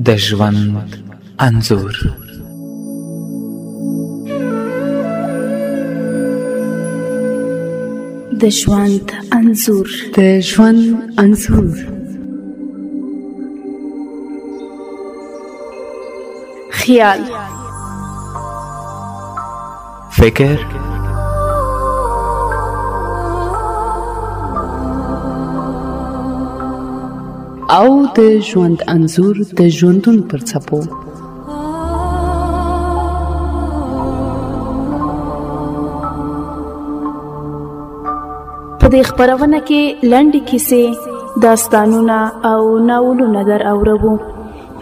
د ژوند انځور. د ژوند انځور. د ژوند انځور. خیال، فکر، او د ژوند انځور د ژوندون پر څپو. په دې خپرونه کې لنډې کیسې، داستانونه او ناولونه در اورو.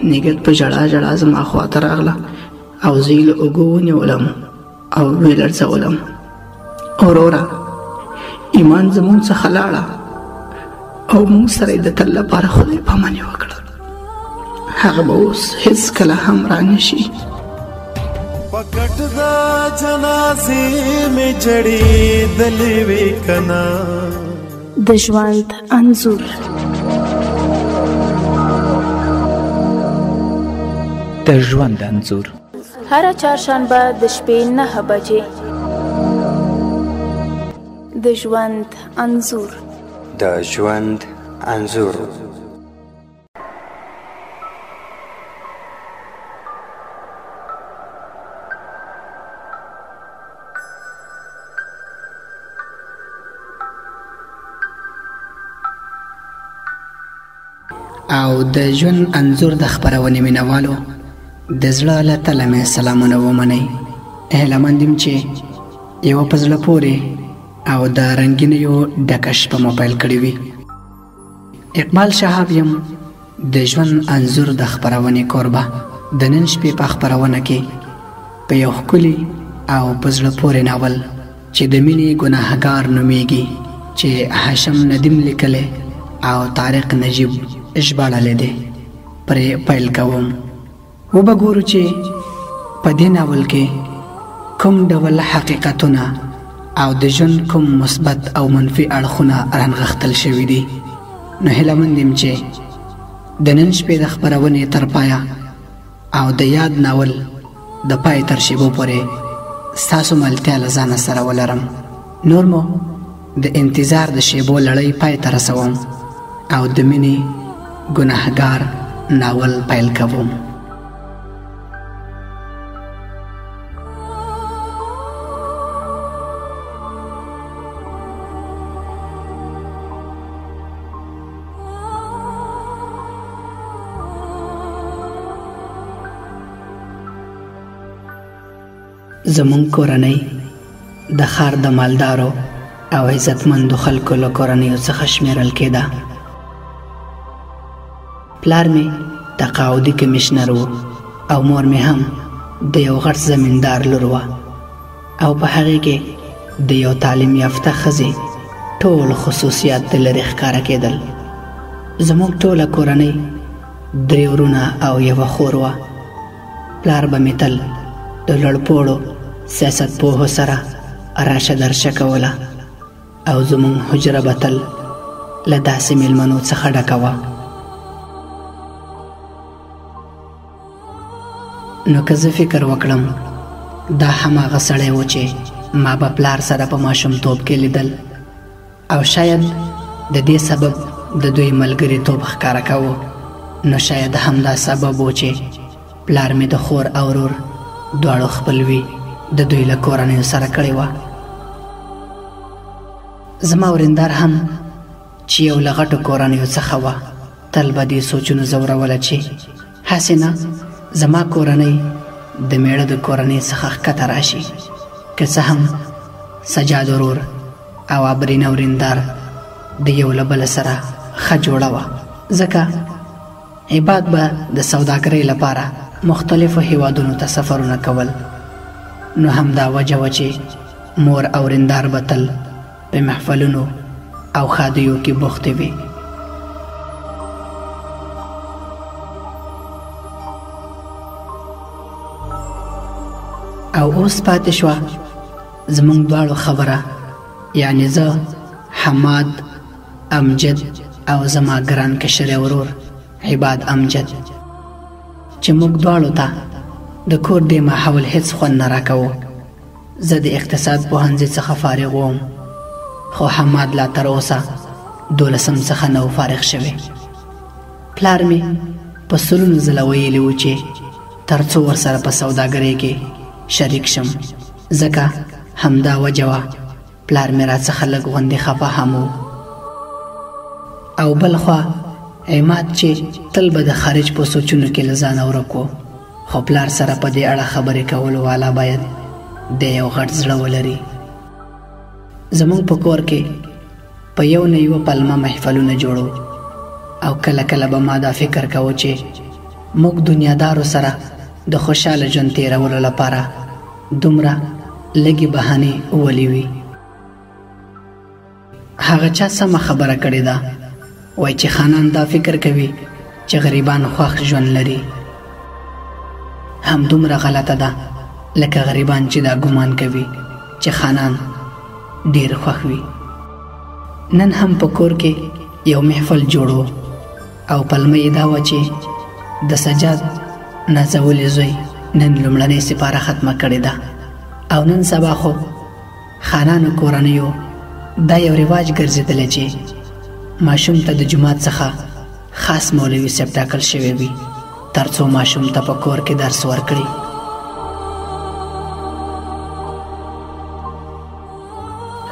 نیګت په جړا جړا زما خواته راغله او زه یې له اوږو ونیولم او ویې لړزولم. وروره، ایمان زموږ څخه لاړه او موږ سره یې د تل لپاره خدای پاماني وکړه. هغه به اوس هېڅکله هم رانشي. پکټ دا جنازې مې جړېدلې وې کنه. د ژوند انځور. د ژوند انځور هر چهارشنبه د شپې 9 بجې. د ژوند انځور. د ژوند انځور. او د ژوند انځور د خپرونې مینوالو د زړه له تله مې سلامونه ومنئ. هیله مند یم چې یوه په زړه پورې او د رنګینیو ډکه شپه مو پیل کړې وي. اقبال شهاب یم، د ژوند انځور د خپرونې کوربه. د نن شپې په خپرونه کې په یو ښکلي او په زړه پورې ناول چې د مینې ګناهګار نومیږي، چې هاشم ندیم لیکلی او طارق نجیب ژباړلی دی، پرې پیل کوم. وبه ګورو چې په دې ناول کې کوم ډول حقیقتونه او د ژوند کوم مثبت او منفي اړخونه رانغښتل شوي دي. نو هیله مند یم چې د نن شپې د خپرونې تر پایه او د یاد ناول د پای تر شیبو پورې ستاسو ملتیا له ځانه سره ولرم. نور مو د انتظار د شیبو لړۍ پای ته رسوم او د مینې ګناهګار ناول پیل کوم. زمون کورنۍ د ښار د مالدارو او عزتمندو خلکو له کورنیو څخه شمیرل کېده. پلار مې تقاعدي کمیشنر و او مور مې هم د یو غټ زمیندار لور وه او په هغې کې د یو تعلیم یافته ښځې ټول خصوصیات د لرې ښکاره کېدل. زموږ ټوله کورنۍ 3 ورونه او یوه خور وه. پلار به مې تل د لوړپوړو سیاست پوهو سره راشه درشه کوله او زموږ حجره به تل له داسې میلمنو څخه ډکه وه. نو که زه فکر وکړم دا هماغه سړی و چې ما به پلار سره په ماشومتوب کې لیدل او شاید د دې سبب د دوی ملګریتوب ښکاره کوو، نو شاید همدا سبب و چې پلار مې د خور او ورور دواړو خپلوي د دوی له کورنیو سره کړې وه. زما ورېندار هم چې یو له غټو کورنیو څخه وه تل به دې سوچونو ځوروله چې هسې نه زما کورنۍ د میړه د کورنۍ څخه ښکته راشي. که څه هم سجاد ورور او آبرین ورېندار د یو له بله سره ښه جوړه وه، ځکه عباد به د سوداګرۍ لپاره مختلفو هیوادونو ته سفرونه کول. نو همدا وجه وه چې مور او ورېندار به تل په محفلونو او ښادیو کې بوختې وي. او اوس پاتې شوه زموږ دواړو خبره، یعنی زه، حماد، امجد او زما ګران کشر ورور عباد امجد. چې موږ دواړو ته د کور دې ماحول هیڅ خوند نه راکوه. زه د اقتصاد پوهنځي څخه فارغ وم، خو حماد لا تر اوسه 12 څخه نه و فارغ شوی. پلار مې په سلونو ځله ویلي و چې تر څو ورسره په سوداګرۍ کې شریک شم، ځکه همدا وجه وه پلار مې راڅخه لږ غوندې خفه هم و. او بل خوا عماد چې تل به د خارج په سوچونو کې له ځانه ورک و، خو پلار سره په دې اړه خبرې کولو والا باید د یو غټ زړه ولري. زموږ په کور کې په یو نه یوه پلمه محفلونه جوړو، او کله کله به ما دا فکر کوو چې موږ دنیادارو سره د خوشحاله ژوند تیرولو لپاره دومره لږې بهانې ولې وي. هغه چا سمه خبره کړې ده، وایي چې خانان دا فکر کوي چې غریبان خوښ ژوند لري. هم دومره غلطه ده لکه غریبان چې دا ګمان کوي چې خانان ډیر خوښ وي. نن هم په کور کې یو محفل جوړو، او پلمه یې دا وه چې د سجاد نازولي زوی نن لومړنۍ سپاره ختمه کړې ده، او نن سبا خو خانانو کورنیو دا یو رواج ګرځېدلی چې ماشوم ته د جومات څخه خاص مولوي صاحب ټاکل شوی وي تر څو ماشوم ته په کور کې درس ورکړي.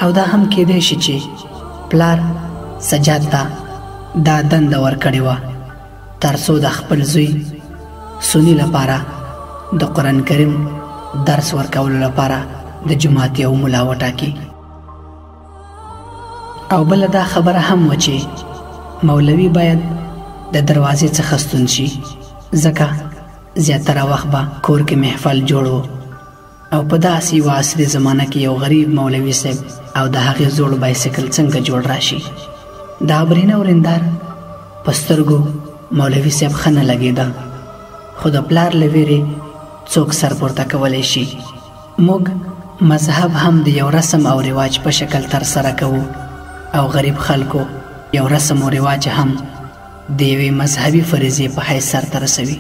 او دا هم کېدای شي چې پلار سجاد ته دا دنده ورکړې وه تر څو د خپل زوی سنی لپاره د قرآن کریم درس ورکولو لپاره د جومات یو ملا وټاکي. او بله دا خبره هم وه چې مولوي باید د دروازې څخه ستون شي، ځکه زیاتره وخت به کور کې محفل جوړو، او په داسې یوه عصري زمانه کې یو غریب مولوي صاحب او د هغې زوړ بایسکل څنګه جوړ راشي. د ابرینه ورندار په سترګو مولوي صاحب ښه نه لګېده، خو د پلار له ویرې څوک سر پورته کولی شي. موږ مذهب هم د یو رسم او رواج په شکل ترسره کوو، او غریب خلکو یو رسم او رواج هم د یوې مذهبي فریضې په حیث سرته رسوي.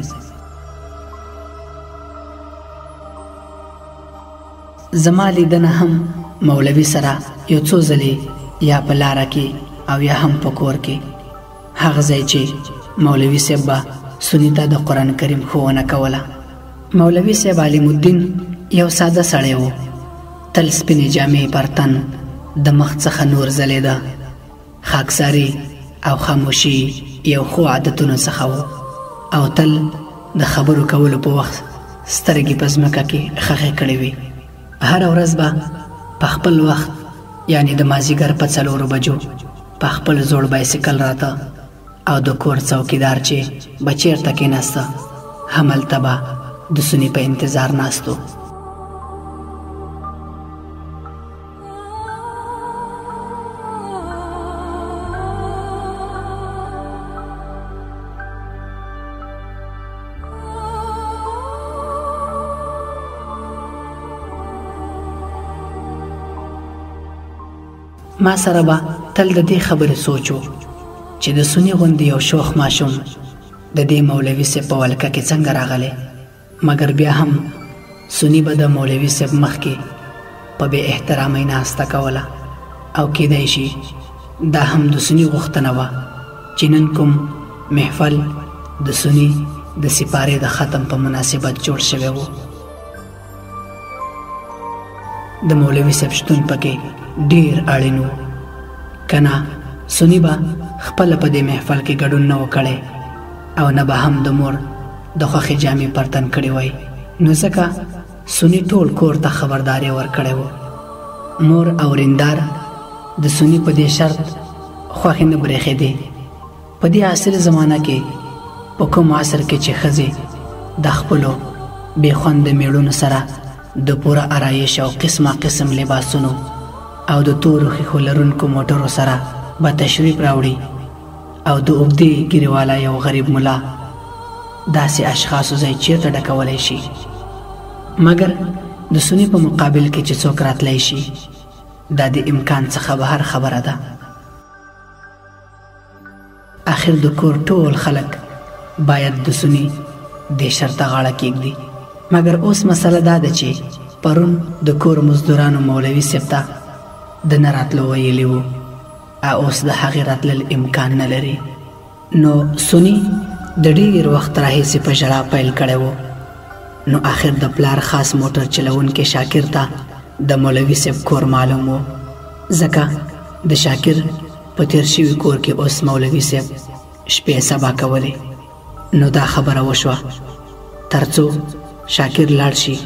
زما لیدنه هم مولوي سره یو څو ځلې یا په لاره کې او یا هم په کور کې، هغه ځای چې مولوي صاحب به سنی ته د قرآن کریم ښوونه کوله. مولوي صاحب علیم الدین یو ساده سړی و، تل سپینې جامې پر تن، د مخ څخه نور ځلېده، خاکساري او خاموشي یو ښو عادتونو څخه و، او تل د خبرو کولو په وخت سترګې په ځمکه کې ښخې کړې وي. هره ورځ به په خپل وخت یعنی د مازدیګر په 4 بجو په خپل زوړ بایسکل راته، او د کور څوکیدار چې به چېرته کېناسته هملته به د سني په انتظار ناستو. ما سره به تل د دې خبرې سوچو چې د سني غوندې یو شوخ ماشوم د دې مولوي صاحب په ولکه کې څنګه راغلی، مګر بیا هم سني به د مولوي صاحب مخکې په بې احترامۍ ناسته کوله، او کېدای شي دا هم د سني غوښتنه وه چې نن کوم محفل د سني د سپارې د ختم په مناسبت جوړ شوی و. د مولوي صاحب شتون پکې ډیر اړین و، کنه سني به خپله په دې محفل کې ګډون نه و کړی، او نه به هم د مور د خوښې جامې پر تن کړې وای، نو ځکه سني ټول کور ته خبرداری ورکړی و. مور او ریندار د سني په دې شرط خوښې نه برېښېدې. په دې عصري زمانه کې په کوم عصر کې چې ښځې د خپلو بې خونده میړونو سره د پوره آرایش او قسمه قسم لباسونو او د تورو ښیښو لرونکو موټرو سره به تشریف راوړي، او د اوږدې ږیرې والا یو غریب ملا داسې اشخاصو ځای چیرته ډکولی شي، مګر د سني په مقابل کې چې څوک راتلی شي دا د امکان څخه بهر خبره ده. آخر د کور ټول خلک باید د سني دې شرطه غاړه کېږدي. مګر اوس مسله دا ده چې پرون د کور مزدورانو مولوي صاحب ته د نه راتلو ویلي وو، اوس د هغې راتلل امکان نه لري. نو سني د ډېر وخت راهیسې په ژړا پیل کړی و. نو آخر د پلار خاص موټر چلونکي شاکر ته د مولوي صاحب کور معلوم و، ځکه د شاکر په تیر شوي کور کې اوس مولوي صاحب شپې سبا کولې. نو دا خبره وشوه تر څو شاکر لاړ شي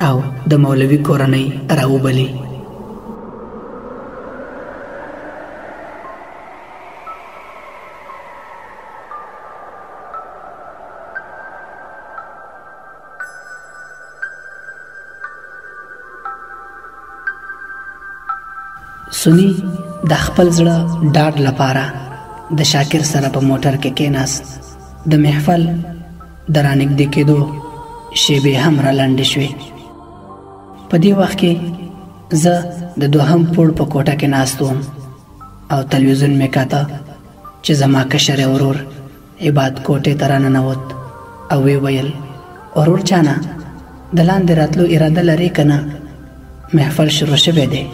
او د مولوي کورنۍ راوبلي. سني د خپل زړه ډاډ لپاره د شاکر سره په موټر کې کېناست. د محفل د رانږدې کېدو شیبې هم را لنډې شوې. په دې وخت کې زه د دوهم پوړ په کوټه کې ناست وم او تلویزیون مې کاته چې زما کشر ورور عباد کوټې ته راننوت او وی ویل ورور جانه د لاندې راتلو اراده لرې که نه؟ محفل شروع شوی دی.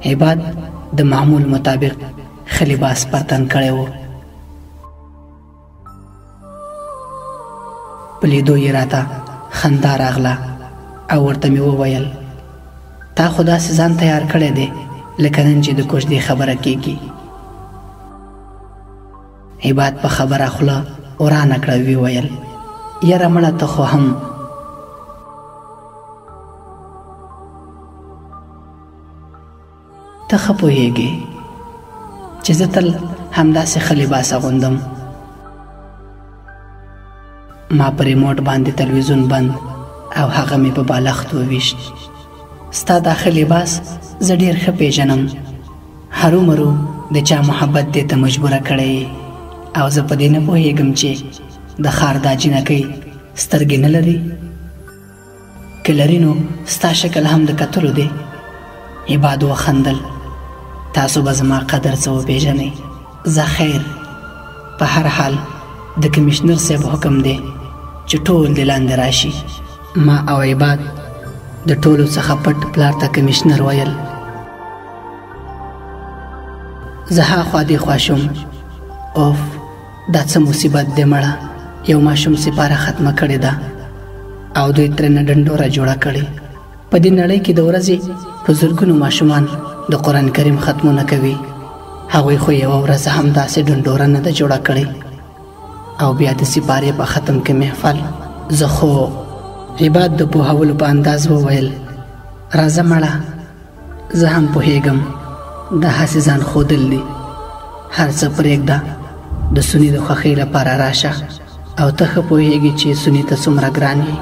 عباد د معمول مطابق ښه لباس پرتن کړی و. په لیدو یې راته خندا راغله او ورته مې وویل تا خو داسې ځان تیار کړی دی لکه نن چې د کوژدې خبره کېږي. عباد په خبره خوله ورانه کړه، وی ویل یاره مړه ته خو هم ته ښه پوهېږې چې زه تل همداسې ښه لباس اغوندم. ما په ریموټ باندې تلویزیون بند او هغه مې په بالښت وویشت. ستا دا ښه لباس زه ډېر ښه پېژنم. هرومرو د چا محبت دې ته مجبوره کړی او زه په دې نه پوهېږم چې د ښار دا جینکۍ سترګې نه لري. که لري نو ستا شکل هم د کتلو دی. عباد وخندل تاسو به زما قدر څه وپېژنئ. زه خیر په هر حال د کمیشنر صاحب حکم دی چې ټول د لاندې راشي. ما او عباد د ټولو څخه پټ پلار ته کمیشنر ویل. زه هاخوا دېخوا شوم. اوف دا څه مصیبت دی مړه، یو ماشوم سپاره ختمه کړې ده او دوی ترېنه ډنډوره جوړه کړې. په دې نړۍ کې د ورځې په زرګونو ماشومان د قرآن کریم ختمونه کوي، هغوی خو یوه ورځ هم داسې ډنډوره نه ده جوړه کړې. او بیا د سپارې په ختم کې محفل. زه خو عباد د پوهولو په انداز وویل راځه مړه زه هم پوهېږم دا هسې ځان ښودل دي، هر څه پرېږده د سني د خوښۍ لپاره راشه او ته ښه پوهېږي چې سني ته څومره ګران یې.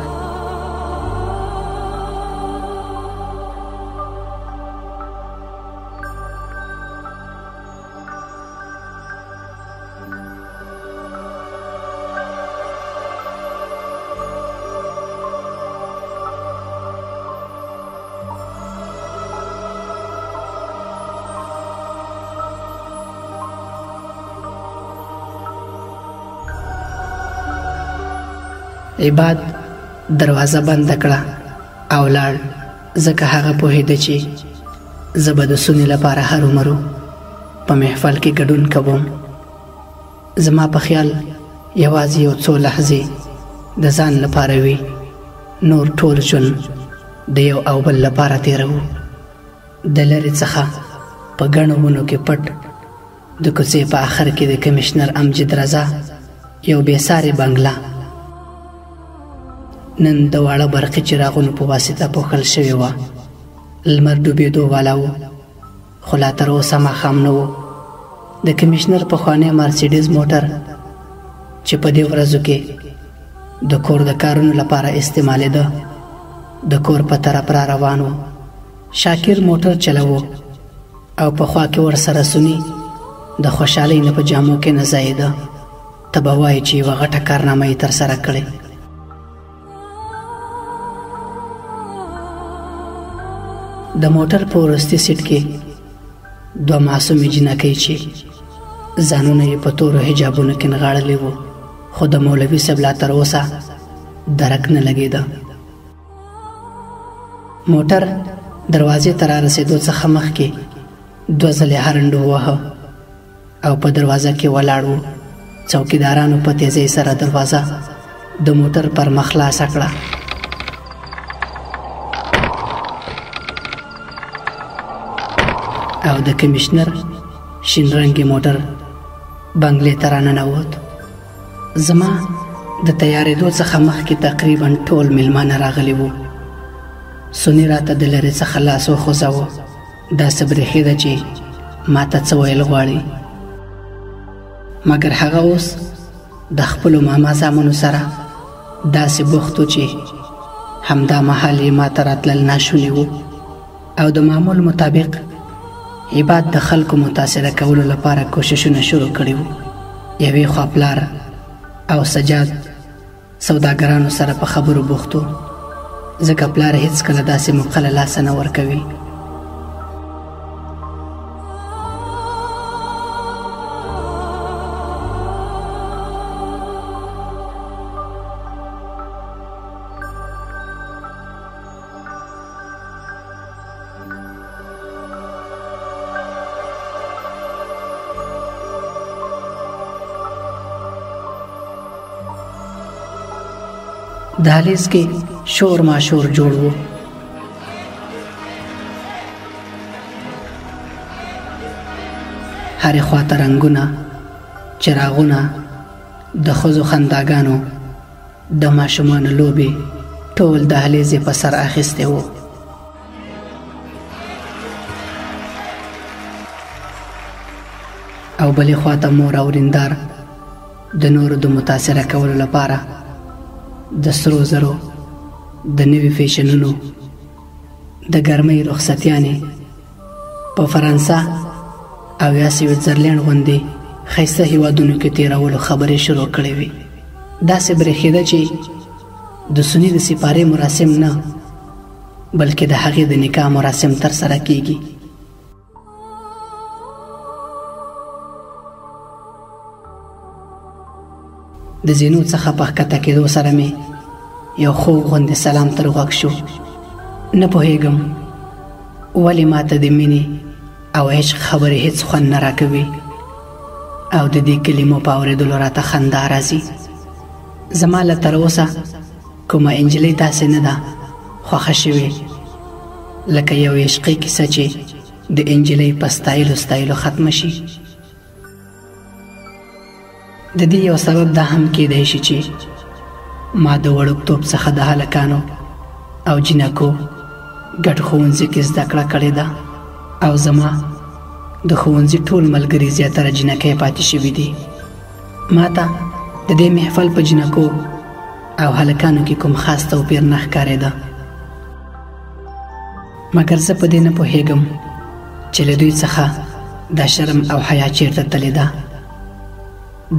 عباد دروازه بند کړه او لاړ، ځکه هغه پوهېده چې زه به د سني لپاره هرومرو په محفل کې ګډون کوم. زما په خیال یوازې یو څو لحظې د ځان لپاره وي، نور ټول ژوند د یو او بل لپاره تېروو. د لرې څخه په ګڼو ونو کې پټ د کوڅې په آخر کې د کمیشنر امجد رضا یو بېسارې بنګله نن د واړه برقي چراغونو په واسطه پوښل شوې وه. لمر ډوبېدو والا و، خو لا تر اوسه ماښام نه و. د کمیشنر پخوانی مرسیډیز موټر چې په دې ورځو کې د کور د کارونو لپاره استعمالېده د کور په طرف را روان و. شاکر موټر چلوو او په خوا کې ورسره سني د خوشحالۍ نه په جامو کې نه ځایېده. ته به وایې چې یوه غټه کارنامه یې ترسره کړې. د موټر په وروستي سیټ کې دوه معصومې جینکۍ چې ځانونه یې په تورو حجابونو کې نغاړلي وو خو د مولوي صاحب لا تر اوسه درک نه لګېده. موټر دروازې ته را رسېدو څخه مخکې 2 ځلې هارن وواهه او په دروازه کې ولاړ و. څوکیدارانو په تیزۍ سره دروازه د موټر پر مخ خلاصه کړه. او د کمشنر شین رنګي موټر بنگلې ته راننوت. زما د تیارېدو څخه مخکې تقریبا ټول میلمانه راغلي وو. سوني راته د لرې څخه لاس وخوځاوه. داسې برېښېده چې ما ته څه ویل غواړي، مګر هغه اوس د خپلو ماما زامنو سره داسې بوخت و چې همدا مهال یې ما ته راتلل ناشوني وو. او د معمول مطابق عباد د خلکو متاثره کولو لپاره کوششونه شروع کړي وو. یوې خوا پلار او سجاد سوداګرانو سره په خبرو بوخت و، ځکه پلار هیڅکله داسې موقع له لاسه نه ورکوي. دهلیز کې شور ما شور جوړ و. هرې خواته رنګونه، چراغونه، د ښځو خنداګانو، د ماشومانو لوبې، ټول دهلیز یې په سر اخیستی و. او بلې خواته مور او ریندار د نورو د متاثره کولو لپاره د سرو زرو، د نوي فیشنونو، د ګرمۍ رخصتیانې په فرانسه او یا سویټزرلینډ غوندې ښایسته هیوادونو کې تېرولو خبرې شروع کړې وې. داسې برېښېده چې د سني د سپارې مراسم نه، بلکې د هغې د نکاح مراسم ترسره کیږي. د زینو څخه په ښکته کېدو سره مې یو خوږ غوندې سلام تر غوږ شو. نه پوهېږم ولې ماته د مینې او عشق خبرې هېڅ خوند نه راکوي او د دې کلمو په اورېدلو راته خندا راځي. زما له تر اوسه کومه انجلۍ داسې نه ده خوښه شوې لکه یو عشقي کیسه چې د انجلۍ په ستایلو ختمه شي. د دې یو سبب دا هم کېدای شي چې ما د وړوکتوب څخه د هلکانو او جینکو ګډ ښوونځي کې زده کړه کړې ده او زما د ښوونځي ټول ملګري زیاتره جینکۍ پاتې شوي دي. ما ته د دې محفل په جینکو او هلکانو کې کوم خاص توپیر نه ښکارېده، مګر زه په دې نه پوهېږم چې له دوی څخه دا شرم او حیا چیرته تللی ده.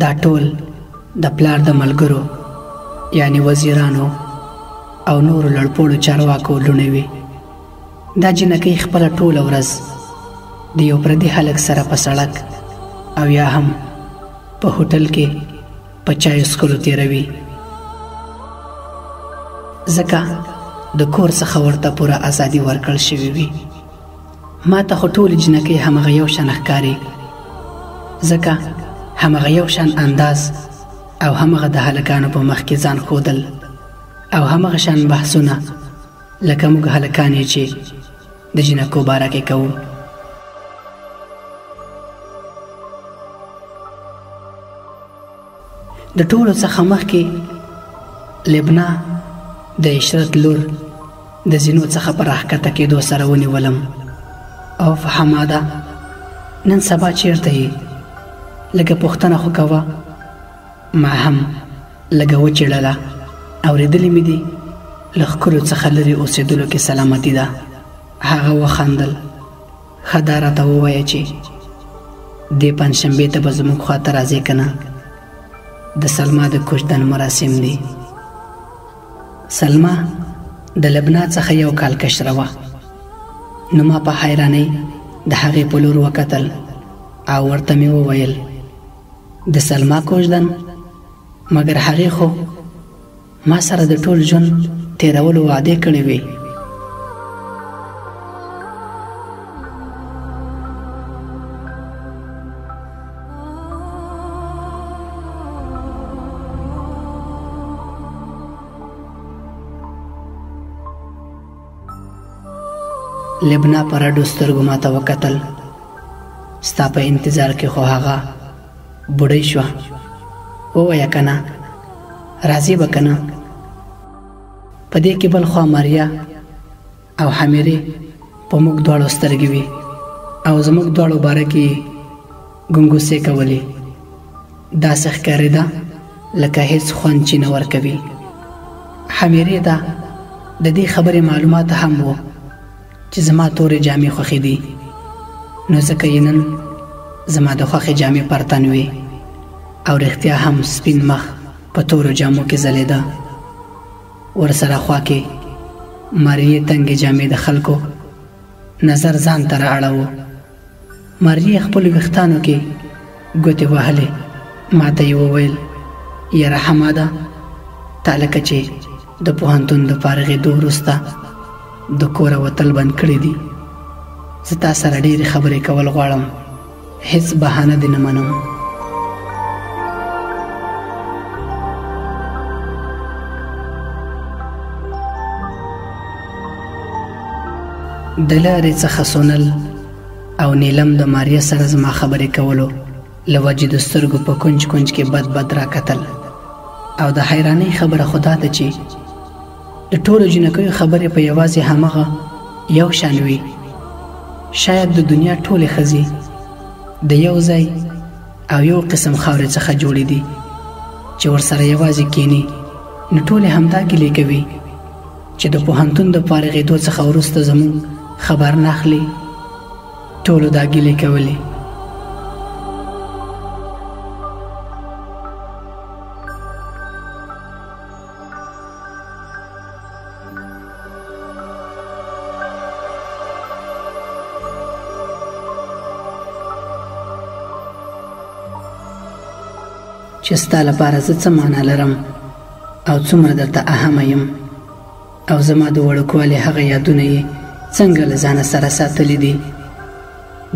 دا ټول د پلار د ملګرو یعنی وزیرانو او نورو لړپوړو چارواکو لوڼې وې. دا جینکۍ خپله ټوله ورځ د یو پردي هلک سره په سړک او یا هم په هوټل کې په چایو څښلو تېروي، ځکه د کور څخه ورته پوره ازادي ورکړل شوې وي. ما ته خو ټولې جینکۍ همغه یو شان ښکاري، ځکه همغه یو شان انداز او همغه د هلکانو په مخ کې ځان ښودل او همغه شان بحثونه لکه موږ هلکان یې چې د جینکو باره کې کوو. د ټولو څخه مخکې لبنا د عشرت لور د زینو څخه په راښکته کېدو سره ونیولم. او حماده نن سبا چیرته یې؟ لږه پوښتنه خو کوه. ما هم لږه وچېړله. اورېدلې مې دي له ښکلو څخه لرې اوسېدلو کې سلامتي ده. هغه وخندل. ښه دا راته ووایه چې دې پنجشنبې ته به زموږ خواته راځې که نه؟ د سلما د کوژدن مراسم دي. سلما د لبنا څخه یو کال کشره وه. نو ما په حیرانۍ د هغې په لور وکتل او ورته مې وویل د سلما کوژدن مګر هغې خو ما سره د ټول ژوند تیرولو وعدې کړې وې. لبنا پر اډو سترګو ما ته وکتل. ستا په انتظار کې خو هغه بوډۍ شوه. ووایه که نه، راځې به که نه؟ په دې کې بل خوا ماریا او حمیرې په موږ دواړو سترګې وي او زموږ دواړو باره کې ګنګوسې کولې. داسې ښکارېده لکه هېڅ خوند چې نه ورکوي. حمیرې ته د دې خبرې معلومات هم وو چې زما تورې جامې خوښې دي، نو ځکه یې نن زما د خوښې جامې پر تن وې او رښتیا هم سپین مخ په تورو جامو کې ځلېده. ورسره خوا کې ماریې تنګې جامې د خلکو نظر ځان ته رااړوه. ماریې خپلو ویښتانو کې ګوتې وهلې. ما ته یې وویل: یاره حماده، تا لکه چې د پوهنتون د فارغېدو وروسته د کوره وتل بند کړي دي. زه تا سره ډېرې خبرې کول غواړم، هېڅ بهانه دې نه منم. د لارې څخه سونل او نیلم د ماریا سره زما خبرې کولو له وجې د سترګو په کنج کنج کې بد بد را کتل. او د حیرانۍ خبره خو دا ده چې د ټولو جنکیو خبرې په یوازې همغه یو شان وي. شاید د دنیا ټولې ښځې د یو ځای او یو قسم خاورې څخه جوړې دي چې ورسره یوازې کینی، نو ټولې همدا ګیلې کوي چې د پوهنتون د فارغېدو څخه وروسته زموږ خبر نه اخلي. ټولو دا ګیلې کولې. چې ستا لپاره زه څه معنا لرم او څومره درته اهمه یم، او زما د وړوکوالي هغه یادونه یې څنګه له ځانه سره ساتلي دي.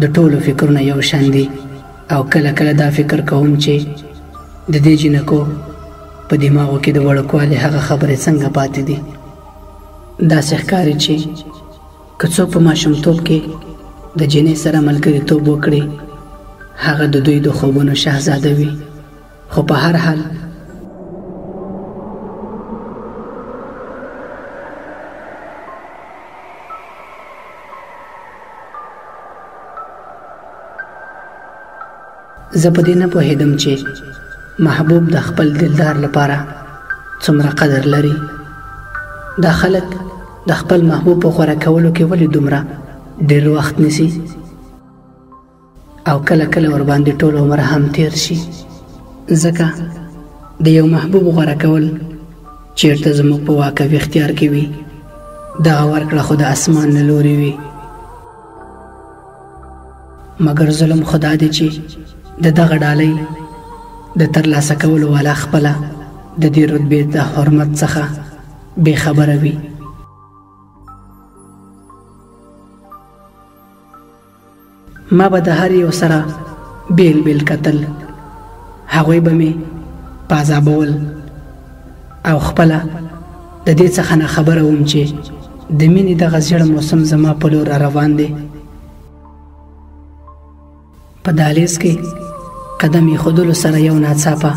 د ټولو فکرونه یو شان دي او کله کله دا فکر کوم چې د دې جنکو په دماغو کې د وړوکوالي هغه خبرې څنګه پاتې دي. داسې ښکاري چې که څوک په ماشومتوب کې د جنۍ سره ملګرتوب وکړي، هغه د دوی د خوبونو شهزاده وي. خو په هر حال زه په دې نه پوهېدم چې محبوب د خپل دلدار لپاره څومره قدر لري. دا خلک د خپل محبوب په غوره کولو کې ولې دومره ډېر وخت نیسي او کله کله ورباندې ټول عمر هم تیر شي. ځکه د یو محبوب غوره کول چیرته زموږ په واک او اختیار کې وي، دغه ورکړه خو د اسمان نه لوري وي. مګر ظلم خدا دی چې د دغه ډالۍ د ترلاسه کولو والا خپله د دې رتبې د حرمت څخه بې خبره وي. ما به د هر یو سره بیل بیل کتل، هغوی به مې پازابول او خپله د دې څخه نه خبره وم چې د مینې دغه زیړ موسم زما په لور روان دی. په دهلیز کې قدم ایښودلو سره یو ناڅاپه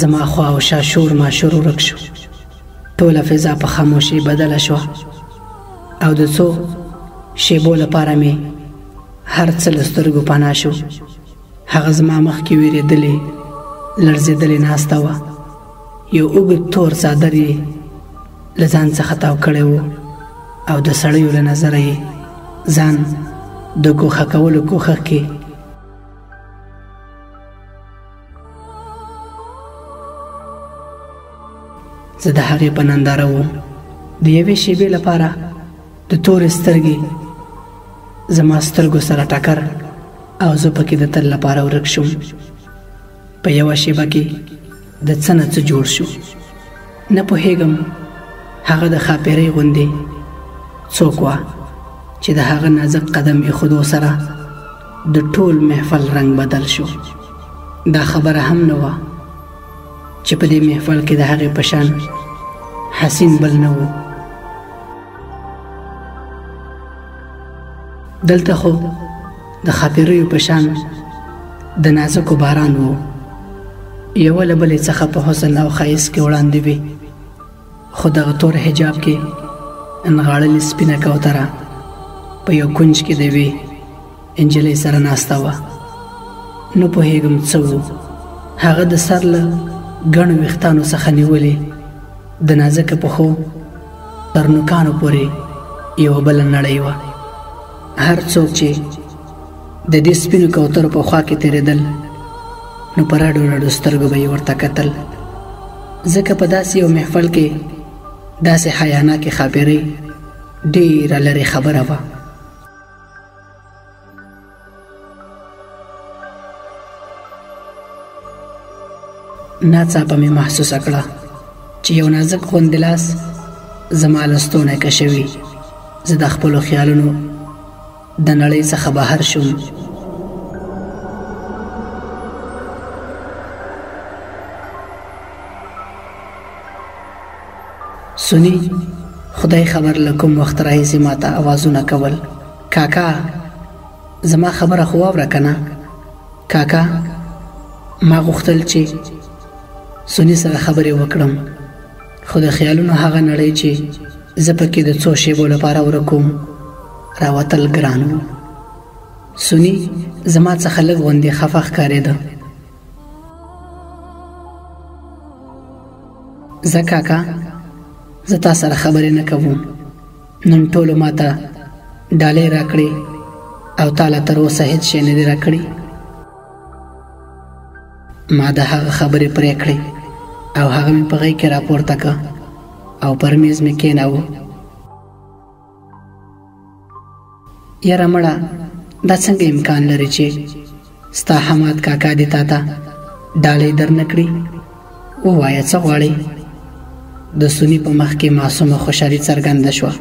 زما خوا او شا شور ماشور ورک شو. ټوله فضا په خاموشي بدله شوه او د څو شیبو لپاره مې هر څه له سترګو پناه شو. هغه زما مخکې ویرېدلې لړزېدلې ناسته وه. یو اوږد تور څادر یې له ځان څخه تاو کړی و او د سړیو له نظره یې ځان د ګوښه کولو کوښښ کې زه د هغې په ننداره وم. د یوې شېبې لپاره د تورې سترګې زما سترګو سره ټکر او زه پکې د تل لپاره ورک شوم. په یوه شېبه کې د څه نه څه جوړ شو. نه پوهېږم هغه د ښاپېرۍ غوندې څوک وه چې د هغه نازک قدم ایښودو سره د ټول محفل رنګ بدل شو. دا خبره هم نه وه چې په دې محفل کې د هغې په شان حسین بل نه و. دلته خو د ښاپېریو په شان د نازکو باران و، یوه له بلې څخه په حسن او ښایست کې وړاندې وي، خو دغه تور حجاب کې نغاړلې سپینه کوتره په یو کونج کې د یوې نجلۍ سره ناسته وه. نه پوهېږم څه و، هغه د سر له ګڼو ویښتانو څخه نیولې د نازکه پښو تر نوکانو پورې یوه بله نړۍ وه. هر څوک چې د دې سپینو کوترو په خوا کې تېرېدل نو په راډو راډو سترګو به یې ورته کتل، ځکه په داسې یو محفل کې داسې حیاناکې ښاپېرۍ ډېره لرې خبره وه. ناڅاپه مې محسوسه کړه چې یو نازک غوندې لاس زما لستوڼی کشوي. زه د خپلو خیالونو د نړۍ څخه بهر شوم. سنی خدای خبر له کوم وخت راهیسې ماته اوازونه کول، کاکا زما خبره خو واوره که نه. کاکا ما غوښتل چې سنی سره خبرې وکړم، خو د خیالونو هغه نړۍ چې زه پکې د څو شیبو لپاره ورکوم راوتل ګران و. سنی زما څخه لږ غوندې خفه ښکارېده. زه کاکا زه تا سره خبرې نه کوم، نن ټولو ما ته ډالۍ راکړې او تا له تر اوسه هېڅ شی نه دي راکړي. ما د هغه خبرې پرې کړې او هغه مې په غېږ کې راپورته کړه او پر میز مې کېناوه. یاره مړه دا څنګه امکان لري چې ستا حماد کاکا دې تا ته ډالۍ در نه کړي؟ ووایه څه غواړې؟ د سنی په مخ کې معصومه خوشحالي څرګنده شوه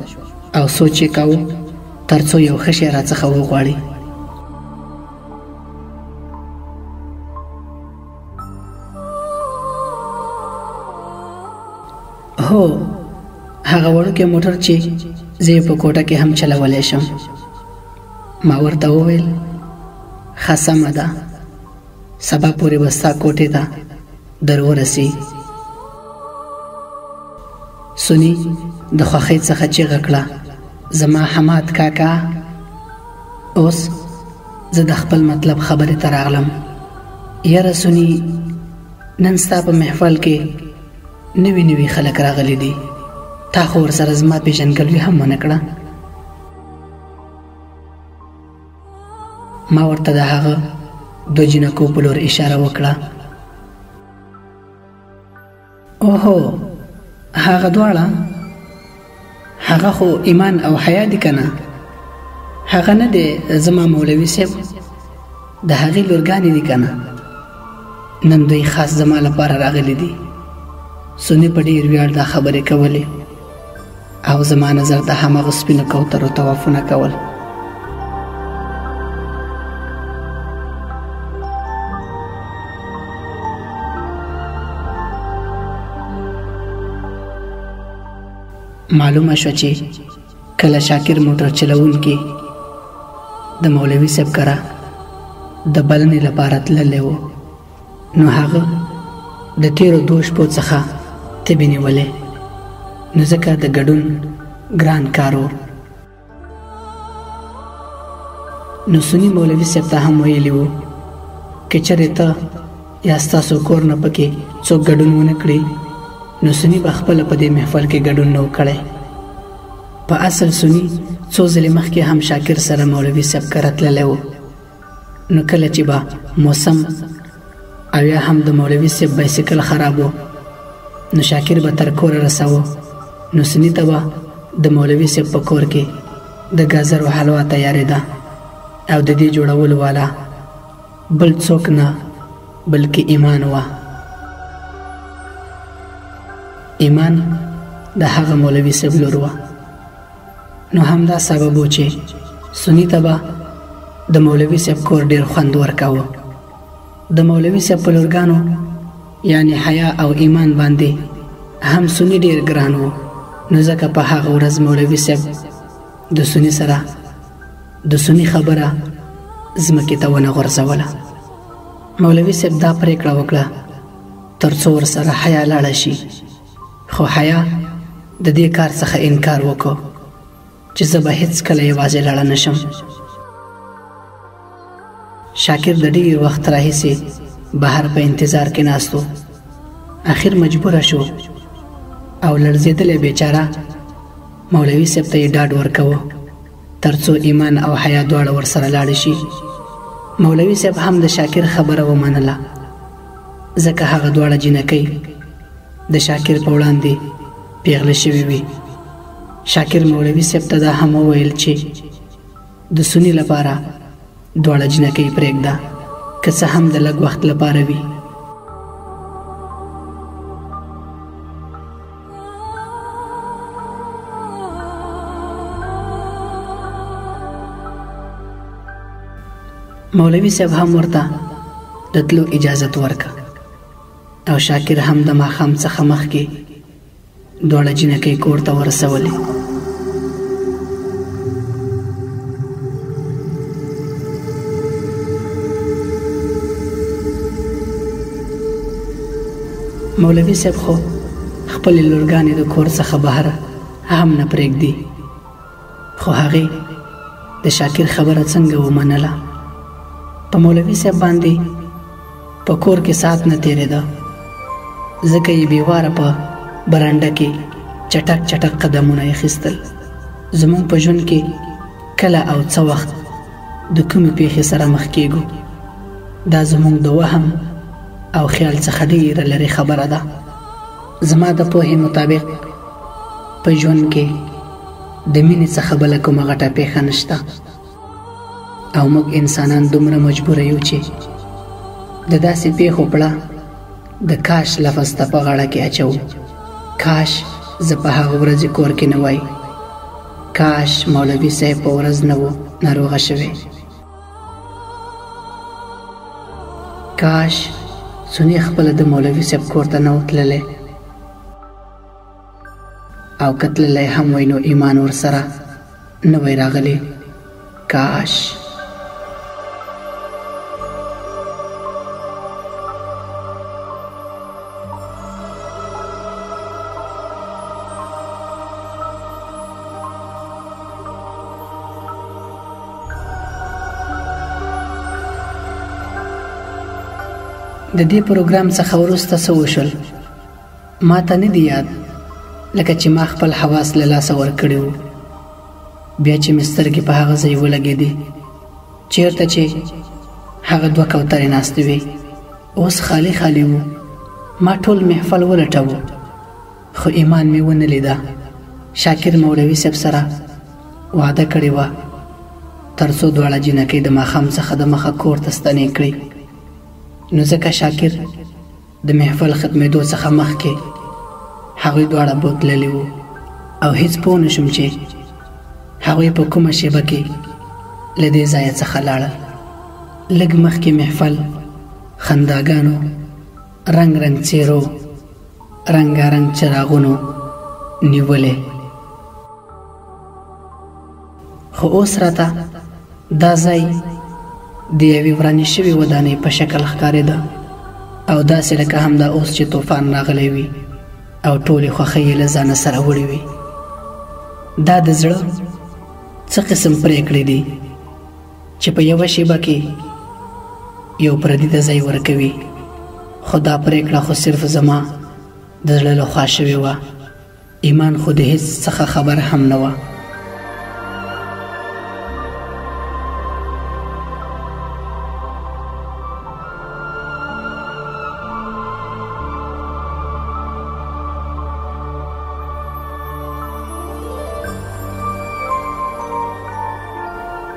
او سوچ یې کاوه تر څو یو ښه شی راڅخه وغواړي. هو هغه وړوکی موټر چې زه یې په کوټه کې هم چلولی شم. ما ورته وویل ښه سمه ده، سبا پورې به ستا کوټې ته در ورسي. سنی د خوښۍ څخه چیغه کړه زما حماد کاکا. اوس زه د خپل مطلب خبرې ته راغلم. یاره سنی نن ستا په محفل کې نوي نوي خلک راغلي دي، تا خو ورسره زما پیژندګلوي هم ونه کړه. ما ورته د هغه دو جنکو په لور اشاره وکړه. اوهو هغه دواړه، هغه خو ایمان او حیا دي که نه؟ هغه نه دی زما مولوي صاحب، د هغې لورګانې دي که نه؟ نن دوی خاص زما لپاره راغلی دي. سنی په ډېر ویاړ دا خبرې کولې او زما نظر د هماغو سپینو کوترو طوافونه کول. معلومه شوه چې کله شاکر موټر چلوونکي د مولوي صاحب کره د بلنې لپاره تللی و، نو هغه د تیرو 2 شپو څخه تبې نیولې، نو ځکه د ګډون ګران کار و. نو سني مولوي صاحب ته هم ویلي و که چېرې ته یا ستاسو کور نه پکې څوک ګډون ونه کړي نو سني به خپله په دې محفل کې ګډون نه و کړی. په اصل سني څو ځلې مخکې هم شاکر سره مولوي صاحب کره تللی و، نو کله چې به موسم او یا هم د مولوي صاحب بایسکل خراب و نو شاکر به تر کوره رساوه، نو سني ته به د مولوي صاحب په کور کې د ګازرو حلوا تیارېده او د دې جوړولو والا بل څوک نه بلکې ایمان وه. ایمان د هغه مولوي صاحب لور وه. نو همدا سبب و چې سني ته به د مولوي صاحب کور ډېر خوند ورکاوه. د مولوي صاحب په لورګانو یعنی حیا او ایمان باندې هم سني ډېر ګران و. نو ځکه په هغه ورځ مولوي صاحب د سني سره د سني خبره ځمکې ته ونه غورځوله. مولوي صاحب دا پرېکړه وکړه تر څو ورسره حیا لاړه شي، خو حیا د دې کار څخه انکار وکړ چې زه به هېڅکله یوازې لاړه نشم. شاکر د ډېر وخت راهیسې بهر په انتظار کې ناست و. اخر مجبوره شو او لړزېدلی بیچاره مولوي صاحب ته یې ډاډ ورکوه تر څو ایمان او حیا دواړه ورسره لاړې شي. مولوي صاحب هم د شاکر خبره ومنله، ځکه هغه دواړه جینکۍ د شاکر په وړاندې پیغله شوې وي. شاکر مولوي صاحب ته دا هم وویل چې د سني لپاره دواړه جینکۍ پرېږده، که څه هم د لږ وخت لپاره وي. مولوي صاحب هم ورته د تلو اجازت ورکړه او شاکر هم د ماښام څخه مخکې دواړه جینکۍ کور ته ورسولې. مولوي صاحب خو خپلې لورګانې د کور څخه بهر هم نه پرېږدي، خو هغې د شاکر خبره څنګه ومنله. په مولوي صاحب باندې په کور کې ساعت نه تېرېده، ځکه یې بېواره په برنډه کې چټک چټک قدمونه اخیستل. زموږ په ژوند کې کله او څه وخت د کومې پیښې سره مخ کېږو، دا زموږ د وهم او خیال څخه ډېره لرې خبره ده. زما د پوهې مطابق په ژوند کې د مینې څخه بله کومه غټه پیښه نشته، او موږ انسانان دومره مجبوره یو چې د داسې پیښو پړه د کاش لفظ ته په غاړه کې اچوو. کاش زه په هغه ورځې کور کې نه وای، کاش مولوي صاحب په ورځ نه و ناروغه شوی، کاش سني خپله د مولوي صاحب کور ته نه و تللی، او که تللی هم وی نو ایمان ورسره نه وی راغلی. کاش د دې پروګرام څخه وروسته څه وشول ما ته نه دی یاد، لکه چې ما خپل حواس له لاسه ورکړي وو. بیا چې مې سترګې په هغه ځای ولګېدې چېرته چې هغه دوه کوترې ناستې وې، اوس خالي خالي وو. ما ټول محفل ولټوه، خو ایمان مې ونه لیده. شاکر مولوي صاحب سره وعده کړې وه تر څو دواړه جینکۍ د ماښام څخه د مخه کور ته ستنې کړي. نو ځکه شاکر د محفل ختمېدو څخه مخکې هغوی دواړه بوتللي وو، او هیڅ پوه نه شوم چې هغوی په کومه شیبه کې له دې ځایه څخه لاړل. لږ مخکې محفل خنداګانو، رنګ رنګ څېرو، رنګارنګ چراغونو نیولې، خو اوس راته دا ځای د یوې ورانې شوې ودانۍ په شکل ښکارېده، او داسې لکه همدا اوس چې طوفان راغلی وي او ټولې خوښۍ یې له ځانه سره وړي وي. دا د زړه څه قسم پرېکړې دي چې په یوه شیبه کې یو پردي ته ځای ورکوي. خو دا پرېکړه خو صرف زما د زړه له خوا شوې وه، ایمان خو د هېڅ څخه خبر هم نه وه.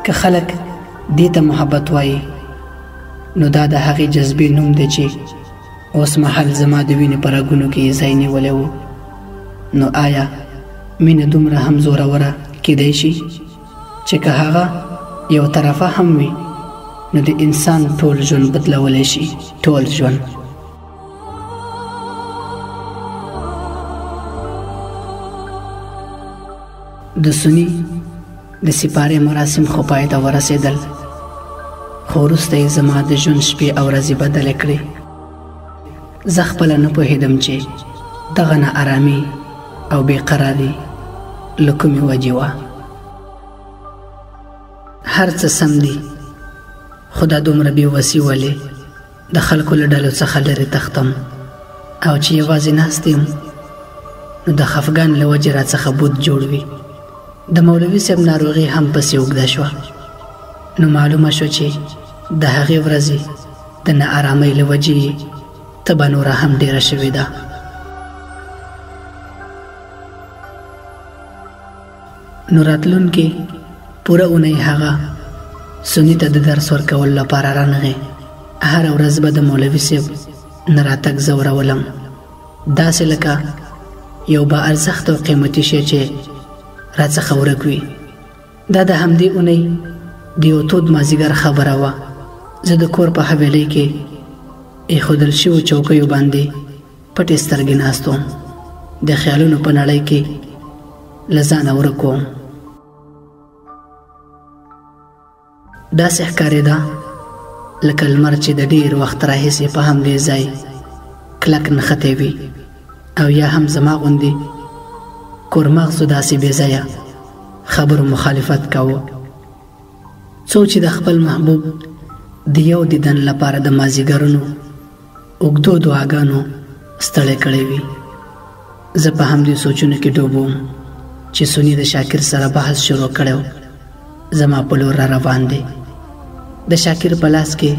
که خلک دې ته محبت وایي نو دا د هغې جذبې نوم دی چې اوس مهال زما د وینې په رګونو کې یې ځای نیولی و. نو آیا مینه دومره هم زوروره کیدای شي چې که هغه یو طرفه هم وي نو د انسان ټول ژوند بدلولی شي، ټول ژوند. د سنی د سپارې مراسم خو پای ته ورسېدل، خو وروسته یې زما د ژوند شپې او ورځې بدلې کړې. زه خپله نه پوهېدم چې دغه نا ارامي او بېقراري له کومې وجې وه. هر څه سم دي، خو دا دومره بېوسي ولې د خلکو له ډلو څخه لرې تښتم، او چې یوازې ناست یم نو د خفګان له وجې راڅخه بوت جوړ وي. د مولوي صاحب ناروغي هم پسې اوږده شوه، نو معلومه شوه چې د هغې ورځې د نا ارامۍ له وجې یې تبه نوره هم ډېره شوې ده. نو راتلونکې پوره اونۍ هغه سني ته د درس ورکولو لپاره رانغی. هره ورځ به د مولوي صاحب نه راتګ ځورولم، داسې لکه یو با ارزښت او قیمتي شی چې راڅخه ورک وي. دا د همدې اونۍ د یو تود مازدیګر خبره وه. زه د کور په حویلۍ کې ایښودل شویو چوکیو باندې پټې سترګې ناست وم، د خیالونو په نړۍ کې له ځانه ورک وم. داسې ښکارېده لکه لمر چې د ډېر وخت راهیسې په همدې ځای کلک نښتی وي، او یا هم زما غوندې کورمغزو داسې بې ځایه خبرو مخالفت کاوه. څوک چې د خپل محبوب د یو دیدن لپاره د مازدیګرونو اوږدو دعاګانو ستړی کړی وي. زه په همدې سوچونو کې ډوب وم چې سني د شاکر سره بحث شروع کړی و. زما په لور را روان دی. د شاکر په لاس کې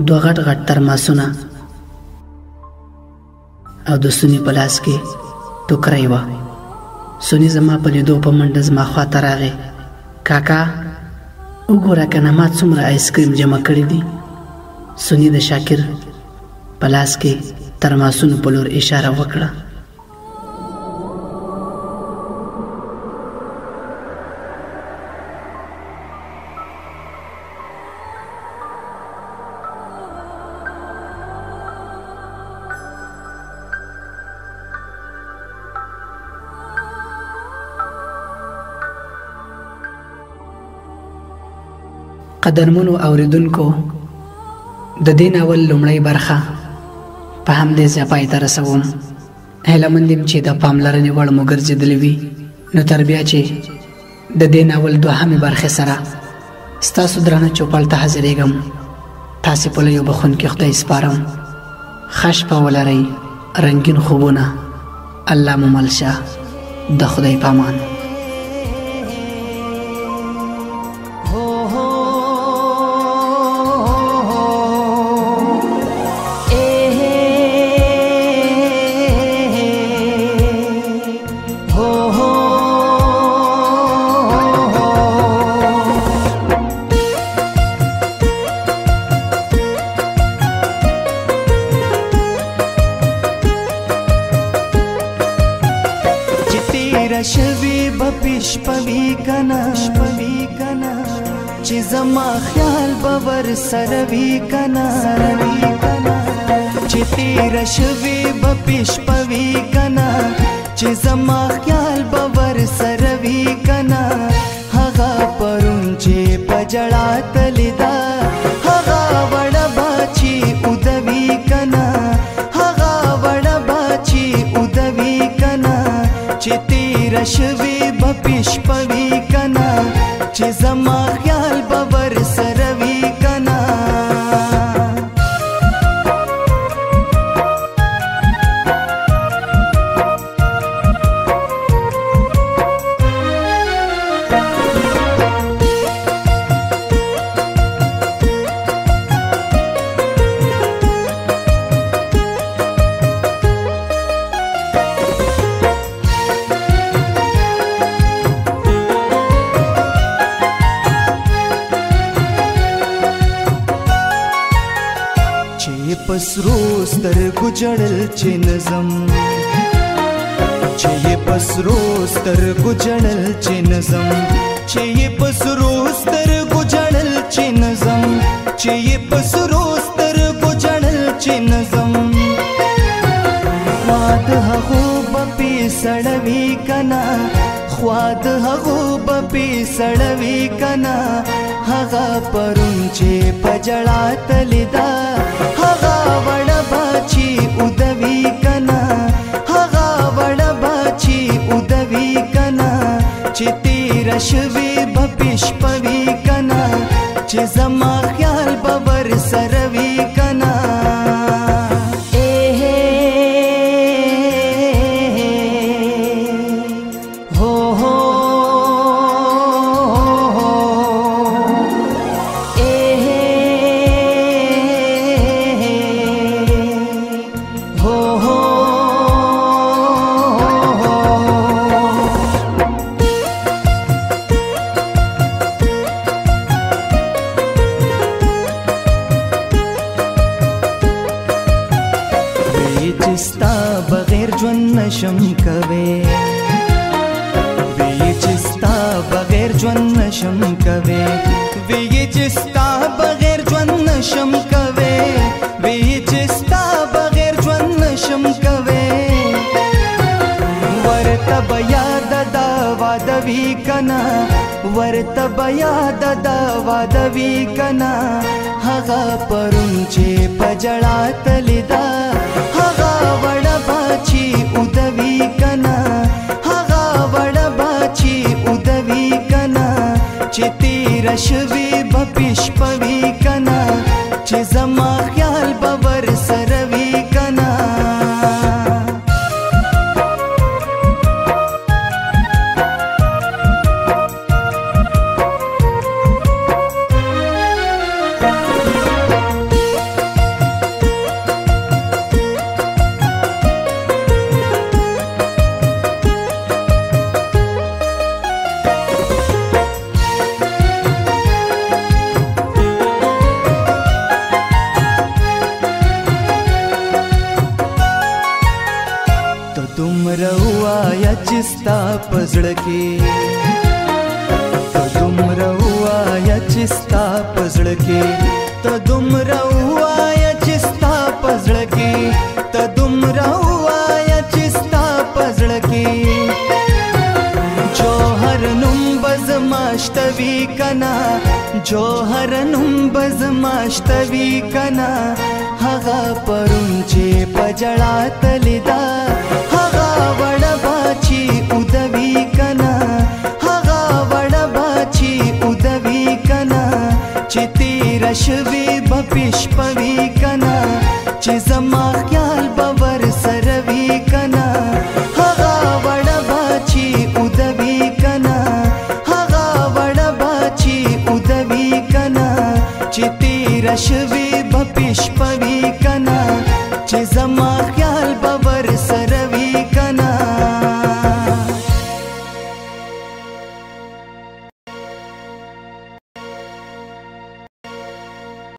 دوه غټ غټ ترماسونه او د سني په لاس کې ټوکرۍ وه. سني زما په لیدو په منډه زما خواته راغی. کاکا وګوره که نه ما څومره آیسکریم جمع کړي دي. سني د شاکر په لاس کې ترماسونو په لور اشاره وکړه. قدرمنو اوریدونکو، د دې ناول لومړۍ برخه په همدې ځای پای ته رسوم. هیله مند یم چې د پاملرنې وړ مو ګرځېدلې وي. نو تر بیا چې د دې ناول دوهمې برخې سره ستاسو درانه چوپړ ته حاضرېږم، تاسې په لویو بخښونکي خدای سپارم. ښه شپه ولرئ، رنګین خوبونه. الله مو مل شه. د خدای په امان. شوی بپیش پوی کنا چې زما خیال باور سروي کنا چې تیر شوی بپیش پوی کنا چې زما خیال باور سروي کنا هغه پرون چې پجړا تلدا هغه وړ باچی ودوي کنا هغه وړ باچی ودوي کنا چې تیر شوی بپیش پوی کنا چې زما خیال باور سروي کنا پسرو سترګو جړل چې نظم چې یې پسرو سترګو جړل چې نظم چې یې پسرو سترګو جړل چې نظم چې یې پسرو سترګو جړل چې نظم خواد هغو بپی سړوي کنا خواد هغو بپی سړوي کنا هغه پرون چې پجړا تلدا هغه وړ باچی ودوي کنا هغه وړ باچی ودوي کنا چې تیر شوي بپیش پوي کنا چې زما خیال باور سروي کنا چستا بغیر ژوند نشم کوي وی چستا بغیر ژوند نشم کوي وی چستا بغیر ژوند نشم کوي وی چستا بغیر ژوند نشم کوي ورته بیا د وادوي کنا ورته بیا د وادوي کنا هغه پرون چې پجړا تلدا هغه وړ باچی ودوي کنا هغه وړ باچی ودوي کنا چې تیر شوي بپیش پوي کنا چې زما خیال باور سروي کنا دومره وایا چې ستا په زړه کې ته دومره وایا چې ستا په زړه کې ته دومره وایا چې ستا په زړه کې ته دومره وایا چې ستا په زړه کې جوهر نوم بزماشتوي کنا جوهر نوم بزماشتوي کنا هغه پرون چې پجړا تلدا هغه وړ باچی ودوي کنا هغه وړ باچی ودوي کنا چې تیر شوي بپیش پوي کنا چې زما خیال باور سروي کنا هغه وړ باچی ودوي کنا هغه وړ باچی ودوي کنا چې تیر شوي بپیش پوي کنا چې زما